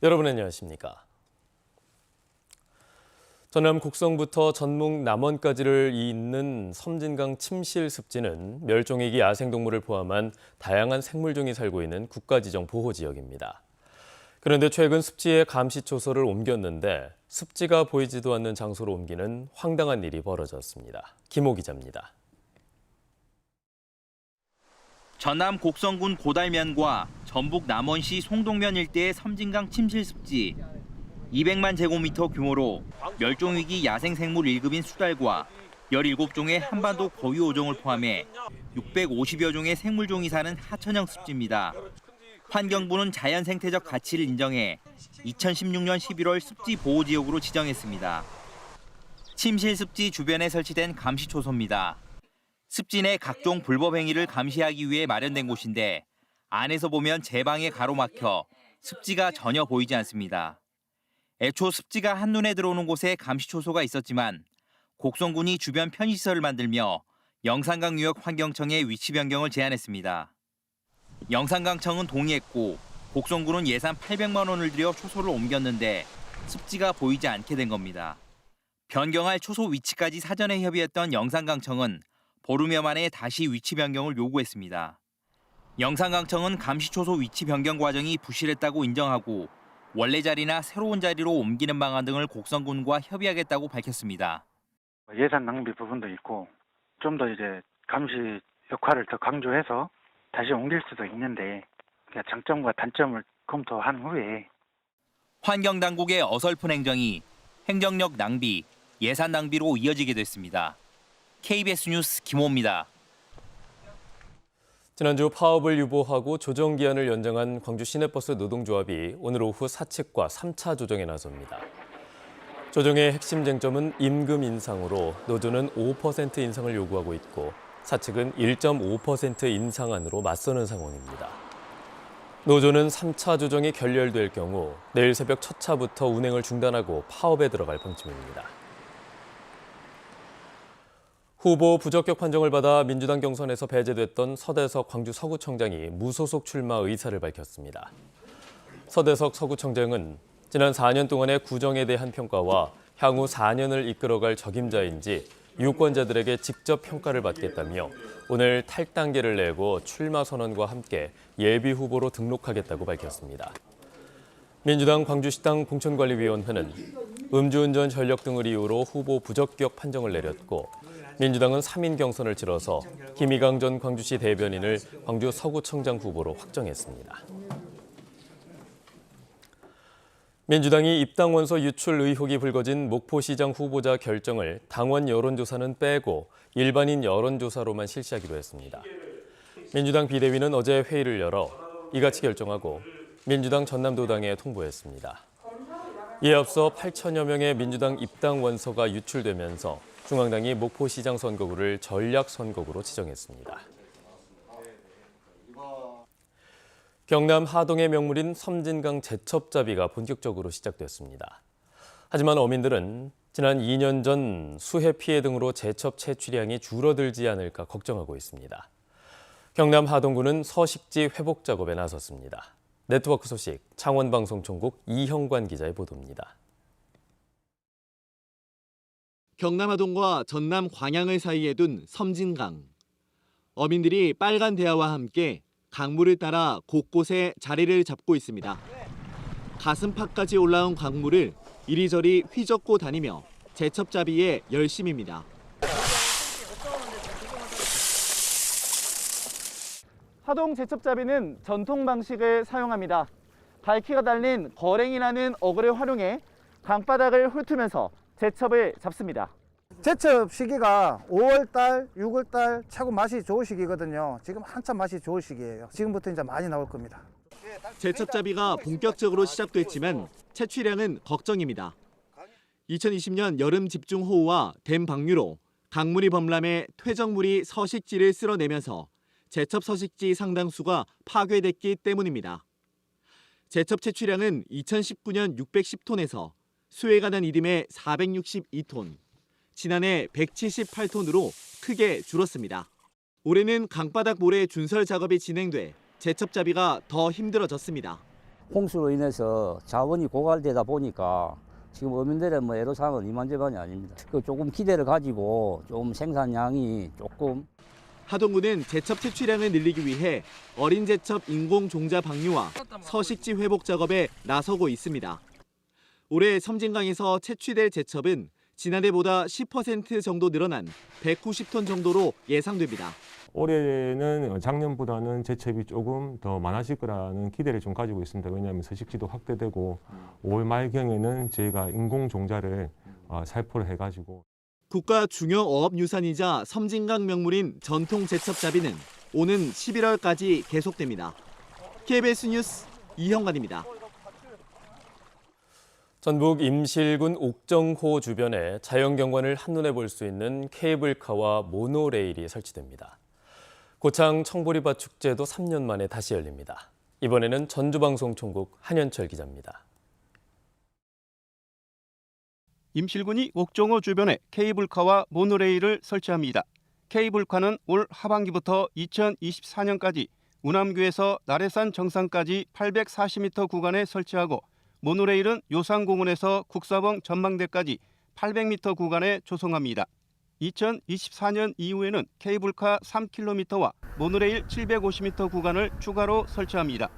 여러분 안녕하십니까? 전남 곡성부터 전북 남원까지를 잇는 섬진강 침실 습지는 멸종위기 야생동물을 포함한 다양한 생물종이 살고 있는 국가지정 보호지역입니다. 그런데 최근 습지에 감시초소를 옮겼는데 습지가 보이지도 않는 장소로 옮기는 황당한 일이 벌어졌습니다. 김호 기자입니다. 전남 곡성군 고달면과 전북 남원시 송동면 일대의 섬진강 침실 습지. 200만 제곱미터 규모로 멸종위기 야생생물 1급인 수달과 17종의 한반도 고유어종을 포함해 650여 종의 생물종이 사는 하천형 습지입니다. 환경부는 자연생태적 가치를 인정해 2016년 11월 습지 보호지역으로 지정했습니다. 침실 습지 주변에 설치된 감시초소입니다. 습지 내 각종 불법 행위를 감시하기 위해 마련된 곳인데 안에서 보면 제방에 가로막혀 습지가 전혀 보이지 않습니다. 애초 습지가 한눈에 들어오는 곳에 감시초소가 있었지만 곡성군이 주변 편의시설을 만들며 영산강유역 환경청에 위치 변경을 제안했습니다. 영산강청은 동의했고 곡성군은 예산 800만 원을 들여 초소를 옮겼는데 습지가 보이지 않게 된 겁니다. 변경할 초소 위치까지 사전에 협의했던 영산강청은 보름여 만에 다시 위치 변경을 요구했습니다. 영산강청은 감시초소 위치 변경 과정이 부실했다고 인정하고 원래 자리나 새로운 자리로 옮기는 방안 등을 곡성군과 협의하겠다고 밝혔습니다. 예산 낭비 부분도 있고 좀 더 감시 역할을 더 강조해서 다시 옮길 수도 있는데 장점과 단점을 검토한 후에 환경당국의 어설픈 행정이 행정력 낭비, 예산 낭비로 이어지게 됐습니다. KBS 뉴스 김호입니다. 지난주 파업을 유보하고 조정 기한을 연장한 광주 시내버스 노동조합이 오늘 오후 사측과 3차 조정에 나섭니다. 조정의 핵심 쟁점은 임금 인상으로 노조는 5% 인상을 요구하고 있고 사측은 1.5% 인상안으로 맞서는 상황입니다. 노조는 3차 조정이 결렬될 경우 내일 새벽 첫 차부터 운행을 중단하고 파업에 들어갈 방침입니다. 후보 부적격 판정을 받아 민주당 경선에서 배제됐던 서대석 광주 서구청장이 무소속 출마 의사를 밝혔습니다. 서대석 서구청장은 지난 4년 동안의 구정에 대한 평가와 향후 4년을 이끌어갈 적임자인지 유권자들에게 직접 평가를 받겠다며 오늘 탈당계를 내고 출마 선언과 함께 예비 후보로 등록하겠다고 밝혔습니다. 민주당 광주시당 공천관리위원회는 음주운전 전력 등을 이유로 후보 부적격 판정을 내렸고 민주당은 3인 경선을 치러서 김희강 전 광주시 대변인을 광주 서구청장 후보로 확정했습니다. 민주당이 입당 원서 유출 의혹이 불거진 목포시장 후보자 결정을 당원 여론조사는 빼고 일반인 여론조사로만 실시하기로 했습니다. 민주당 비대위는 어제 회의를 열어 이같이 결정하고 민주당 전남도당에 통보했습니다. 이에 앞서 8천여 명의 민주당 입당 원서가 유출되면서 중앙당이 목포시장 선거구를 전략선거구로 지정했습니다. 경남 하동의 명물인 섬진강 제첩잡이가 본격적으로 시작됐습니다. 하지만 어민들은 지난 2년 전 수해 피해 등으로 제첩 채취량이 줄어들지 않을까 걱정하고 있습니다. 경남 하동군은 서식지 회복 작업에 나섰습니다. 네트워크 소식 창원방송총국 이형관 기자의 보도입니다. 경남 하동과 전남 광양을 사이에 둔 섬진강. 어민들이 빨간 대야와 함께 강물을 따라 곳곳에 자리를 잡고 있습니다. 가슴팍까지 올라온 강물을 이리저리 휘젓고 다니며 제첩잡이에 열심입니다. 하동 제첩잡이는 전통 방식을 사용합니다. 밝기가 달린 거랭이라는 어글을 활용해 강바닥을 훑으면서 제첩을 잡습니다. 제첩 시기가 5월달, 6월달 최고 맛이 좋을 시기거든요. 지금 한참 맛이 좋을 시기예요. 지금부터 이제 많이 나올 겁니다. 제첩잡이가 본격적으로 시작됐지만 채취량은 걱정입니다. 2020년 여름 집중호우와 댐 방류로 강물이 범람해 퇴적물이 서식지를 쓸어내면서 제첩 서식지 상당수가 파괴됐기 때문입니다. 제첩 채취량은 2019년 610톤에서 수해가 난 이듬해 462톤, 지난해 178톤으로 크게 줄었습니다. 올해는 강바닥 모래 준설 작업이 진행돼 제첩잡이가 더 힘들어졌습니다. 홍수로 인해서 자원이 고갈되다 보니까 지금 어민들의 애로사항은 이만저만이 아닙니다. 조금 기대를 가지고 좀 생산량이 조금 하동군은 제첩 채취량을 늘리기 위해 어린 제첩 인공 종자 방류와 서식지 회복 작업에 나서고 있습니다. 올해 섬진강에서 채취될 제첩은 지난해보다 10% 정도 늘어난 190톤 정도로 예상됩니다. 올해는 작년보다는 제첩이 조금 더 많아질 거라는 기대를 좀 가지고 있습니다. 왜냐하면 서식지도 확대되고 5월 말경에는 저희가 인공 종자를 살포를 해가지고 국가 중요 어업 유산이자 섬진강 명물인 전통 제첩잡이는 오는 11월까지 계속됩니다. KBS 뉴스 이형관입니다. 전북 임실군 옥정호 주변에 자연경관을 한눈에 볼 수 있는 케이블카와 모노레일이 설치됩니다. 고창 청보리밭 축제도 3년 만에 다시 열립니다. 이번에는 전주방송총국 한현철 기자입니다. 임실군이 옥정호 주변에 케이블카와 모노레일을 설치합니다. 케이블카는 올 하반기부터 2024년까지 우남교에서 나래산 정상까지 840m 구간에 설치하고 모노레일은 요상공원에서 국사봉 전망대까지 800m 구간에 조성합니다. 2024년 이후에는 케이블카 3km와 모노레일 750m 구간을 추가로 설치합니다.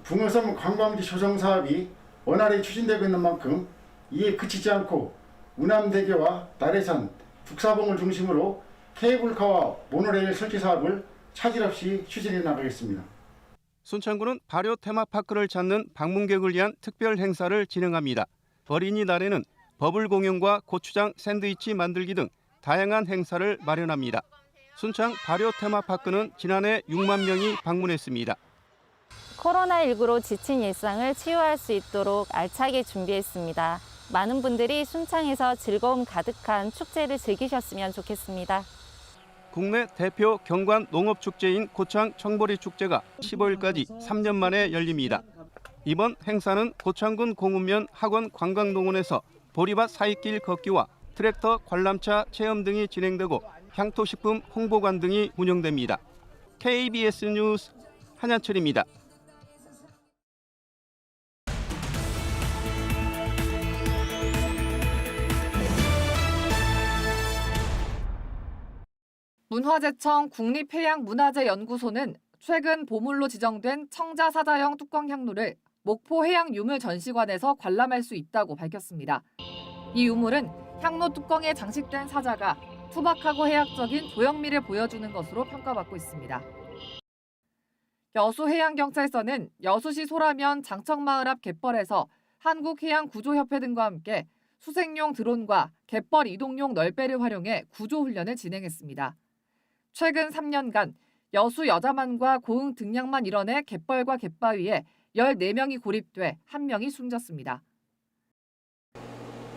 붕어섬 관광지 조성 사업이 원활히 추진되고 있는 만큼 이에 그치지 않고 우남대교와 나래산, 국사봉을 중심으로 케이블카와 모노레일 설치 사업을 차질 없이 추진해 나가겠습니다. 순창군은 발효 테마파크를 찾는 방문객을 위한 특별 행사를 진행합니다. 어린이날에는 버블 공연과 고추장 샌드위치 만들기 등 다양한 행사를 마련합니다. 순창 발효 테마파크는 지난해 6만 명이 방문했습니다. 코로나19로 지친 일상을 치유할 수 있도록 알차게 준비했습니다. 많은 분들이 순창에서 즐거움 가득한 축제를 즐기셨으면 좋겠습니다. 국내 대표 경관 농업축제인 고창 청보리 축제가 15일까지 3년 만에 열립니다. 이번 행사는 고창군 공읍면 학원 관광농원에서 보리밭 사이길 걷기와 트랙터 관람차 체험 등이 진행되고 향토식품 홍보관 등이 운영됩니다. KBS 뉴스 한현철입니다. 문화재청 국립해양문화재연구소는 최근 보물로 지정된 청자사자형 뚜껑 향로를 목포 해양유물전시관에서 관람할 수 있다고 밝혔습니다. 이 유물은 향로 뚜껑에 장식된 사자가 투박하고 해학적인 조형미를 보여주는 것으로 평가받고 있습니다. 여수해양경찰서는 여수시 소라면 장척마을 앞 갯벌에서 한국해양구조협회 등과 함께 수색용 드론과 갯벌 이동용 널배를 활용해 구조훈련을 진행했습니다. 최근 3년간 여수 여자만과 고흥 등량만 일원의 갯벌과 갯바위에 14명이 고립돼 1명이 숨졌습니다.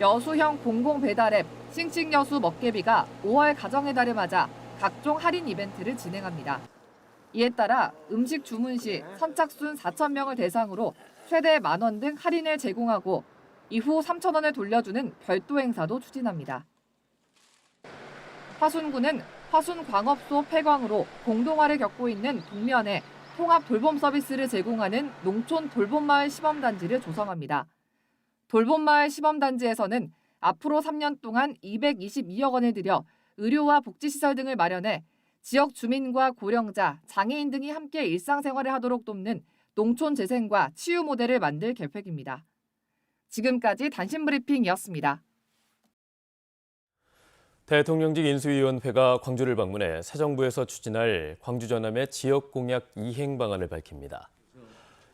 여수형 공공배달앱 싱싱여수 먹개비가 5월 가정의 달을 맞아 각종 할인 이벤트를 진행합니다. 이에 따라 음식 주문 시 선착순 4,000명을 대상으로 최대 10,000원 등 할인을 제공하고 이후 3,000원을 돌려주는 별도 행사도 추진합니다. 화순군은 화순광업소 폐광으로 공동화를 겪고 있는 동면에 통합 돌봄 서비스를 제공하는 농촌 돌봄마을 시범단지를 조성합니다. 돌봄마을 시범단지에서는 앞으로 3년 동안 222억 원을 들여 의료와 복지시설 등을 마련해 지역 주민과 고령자, 장애인 등이 함께 일상생활을 하도록 돕는 농촌 재생과 치유 모델을 만들 계획입니다. 지금까지 단신브리핑이었습니다. 대통령직 인수위원회가 광주를 방문해 새 정부에서 추진할 광주 전남의 지역공약 이행 방안을 밝힙니다.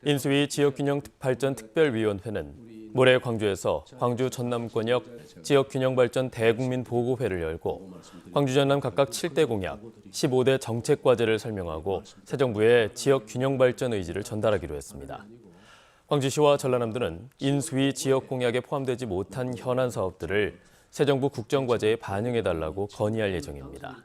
인수위 지역균형발전특별위원회는 모레 광주에서 광주 전남권역 지역균형발전 대국민보고회를 열고 광주 전남 각각 7대 공약, 15대 정책과제를 설명하고 새 정부의 지역균형발전 의지를 전달하기로 했습니다. 광주시와 전라남도는 인수위 지역공약에 포함되지 못한 현안 사업들을 새 정부 국정과제에 반영해달라고 건의할 예정입니다.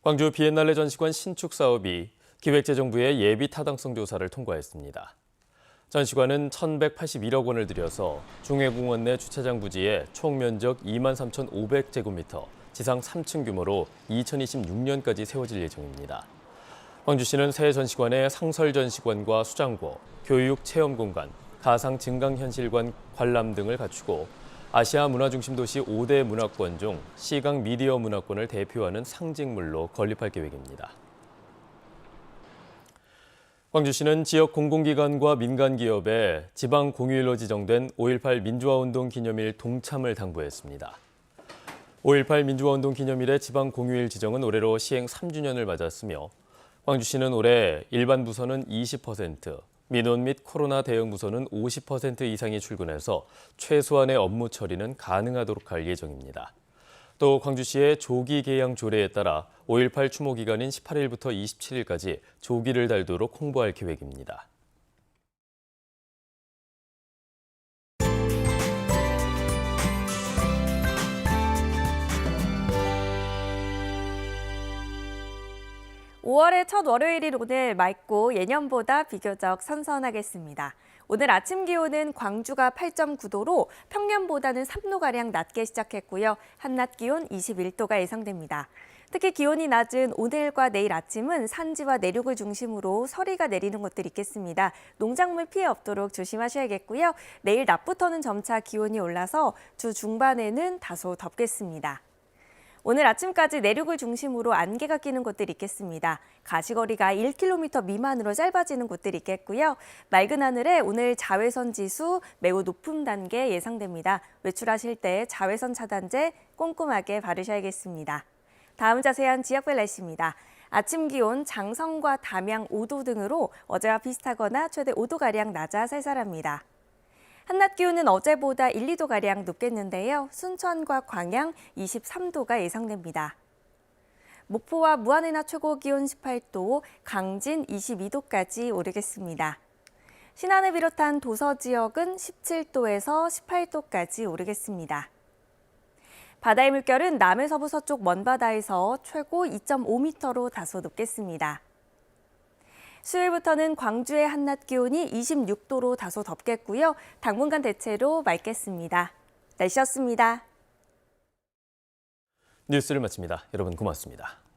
광주 비엔날레 전시관 신축 사업이 기획재정부의 예비 타당성 조사를 통과했습니다. 전시관은 1,181억 원을 들여서 중해공원 내 주차장 부지에 총 면적 23,500제곱미터, 지상 3층 규모로 2026년까지 세워질 예정입니다. 광주시는 새 전시관에 상설 전시관과 수장고, 교육 체험 공간, 가상 증강현실관 관람 등을 갖추고 아시아 문화중심도시 5대 문화권 중 시각 미디어 문화권을 대표하는 상징물로 건립할 계획입니다. 광주시는 지역 공공기관과 민간기업에 지방 공휴일로 지정된 5.18 민주화운동 기념일 동참을 당부했습니다. 5.18 민주화운동 기념일의 지방 공휴일 지정은 올해로 시행 3주년을 맞았으며 광주시는 올해 일반 부서는 20%, 민원 및 코로나 대응 부서는 50% 이상이 출근해서 최소한의 업무 처리는 가능하도록 할 예정입니다. 또 광주시의 조기 개양 조례에 따라 5.18 추모 기간인 18일부터 27일까지 조기를 달도록 홍보할 계획입니다. (5월의) 첫 월요일인 오늘 맑고 예년보다 비교적 선선하겠습니다. 오늘 아침 기온은 광주가 8.9도로 평년보다는 3도가량 낮게 시작했고요. 한낮 기온 21도가 예상됩니다. 특히 기온이 낮은 오늘과 내일 아침은 산지와 내륙을 중심으로 서리가 내리는 곳들이 있겠습니다. 농작물 피해 없도록 조심하셔야겠고요. 내일 낮부터는 점차 기온이 올라서 주 중반에는 다소 덥겠습니다. 오늘 아침까지 내륙을 중심으로 안개가 끼는 곳들이 있겠습니다. 가시거리가 1km 미만으로 짧아지는 곳들이 있겠고요. 맑은 하늘에 오늘 자외선 지수 매우 높은 단계 예상됩니다. 외출하실 때 자외선 차단제 꼼꼼하게 바르셔야겠습니다. 다음 자세한 지역별 날씨입니다. 아침 기온 장성과 담양 5도 등으로 어제와 비슷하거나 최대 5도가량 낮아 쌀쌀합니다. 한낮 기온은 어제보다 1, 2도가량 높겠는데요. 순천과 광양 23도가 예상됩니다. 목포와 무안의 낮 최고 기온 18도, 강진 22도까지 오르겠습니다. 신안을 비롯한 도서 지역은 17도에서 18도까지 오르겠습니다. 바다의 물결은 남해서부 서쪽 먼바다에서 최고 2.5m로 다소 높겠습니다. 수요일부터는 광주의 한낮 기온이 26도로 다소 덥겠고요. 당분간 대체로 맑겠습니다. 날씨였습니다. 뉴스를 마칩니다. 여러분 고맙습니다.